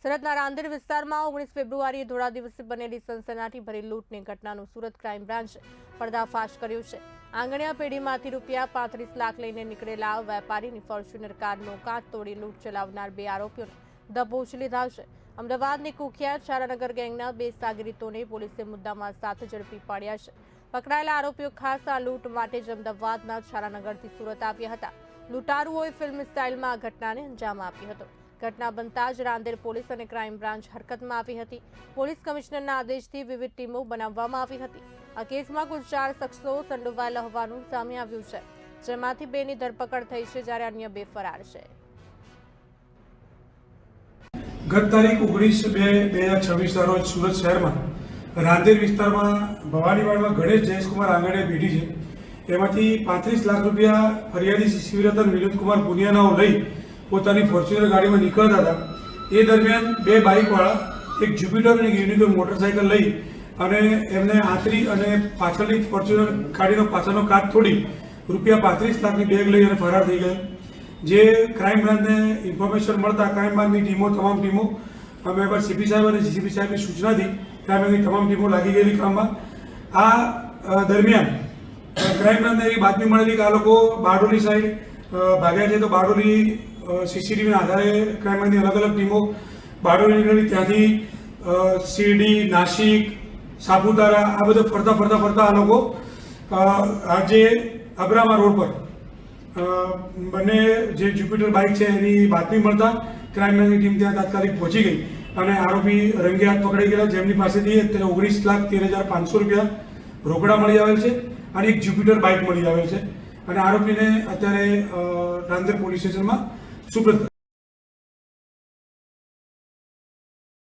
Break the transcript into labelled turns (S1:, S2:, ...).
S1: સુરતના રાંદેર વિસ્તારમાં 19 ફેબ્રુઆરીએ ધોળા દિવસે બનેલી સનસનાટીભરી લૂંટની ઘટનાનું સુરત ક્રાઇમ બ્રાન્ચે પર્દાફાશ કર્યો છે। આંગણિયા પેઢીમાંથી રૂપિયા 35 લાખ લઈને નીકળેલા વેપારીની ફોર્ચ્યુનર કારનો કાચ તોડી લૂંટ ચલાવનાર 2 આરોપીઓને દબોચી લીધા છે। અમદાવાદની કુખ્યાત ચારાનગર ગેંગના 2 સાગરીતોને પોલીસે મુદ્દામાલ સાથે ઝડપી પાડ્યા છે। પકડાયેલા આરોપીઓ ખાસ આ લૂંટ માટે જ અમદાવાદના ચારાનગરથી સુરત આવ્યા હતા। લૂંટારુઓએ ફિલ્મ સ્ટાઇલમાં આ ઘટનાને અંજામ આપ્યો હતો। ઘટના બનતા જ રાંદેર પોલીસ અને ક્રાઇમ બ્રાન્ચ હરકતમાં આવી હતી। પોલીસ કમિશનરના આદેશથી વિવિધ ટીમો બનાવવામાં આવી હતી। આ કેસમાં કુલ 4 શખ્સો સંડોવાયેલા હોવાનું સામે આવ્યું છે, જેમાંથી 2ની ધરપકડ થઈ છે, જ્યારે અન્ય 2 ફરાર છે।
S2: ગત તારીખ 19/2/2026 રોજ સુરત શહેરમાં રાંદેર વિસ્તારમાં ભવાનીવાડમાં ગણેશ જયેશકુમાર આંગણિયા પેઢી છે, એમાંથી 35 લાખ રૂપિયા ફરિયાદી શિશિરતન વિનોદકુમાર પુનિયાનાઓ લઈ પોતાની ફોર્ચ્યુનર ગાડીમાં નીકળતા હતા। એ દરમિયાન 2 બાઇકવાળા એક જ્યુપિટર અને એક યુનિકોર્ન મોટરસાઇકલ લઈ અને એમને આંતરી અને પાછળની ફોર્ચ્યુનર ગાડીનો પાછળનો કાચ તોડી રૂપિયા 35 લાખની બેગ લઈ અને ફરાર થઈ ગયા। જે ક્રાઇમ બ્રાન્ચને ઇન્ફોર્મેશન મળતા ક્રાઇમ બ્રાન્ચની ટીમો તમામ ટીમો અમે પર સીપી સાહેબ અને જીસીપી સાહેબની સૂચનાથી ક્રાઇમ બ્રાન્ચની તમામ ટીમો લાગી ગયેલી કામમાં। આ દરમિયાન ક્રાઇમ બ્રાન્ચને એવી બાતમી મળેલી કે આ લોકો બારડોલી સાઈડ ભાગ્યા છે, તો બારડોલી સીસીટીવીના આધારે ક્રાઇમ બ્રાન્ચની અલગ અલગ ટીમો બારડોલી નીકળી, ત્યાંથી શિરડી, નાસિક, સાપુતારા આ બધું ફરતા આ લોકો આજે અબ્રામા રોડ પર બંને જે જ્યુપિટર બાઇક છે એની બાતમી મળતા ક્રાઇમ બ્રાન્ચની ટીમ ત્યાં તાત્કાલિક પહોંચી ગઈ અને આરોપી રંગે હાથ પકડાઈ ગયેલા, જેમની પાસેથી અત્યારે 19,13,500 રૂપિયા રોકડા મળી આવેલ છે અને એક જ્યુપિટર બાઇક મળી આવેલ છે અને આરોપીને અત્યારે રાંદેર પોલીસ સ્ટેશનમાં સુપ્રત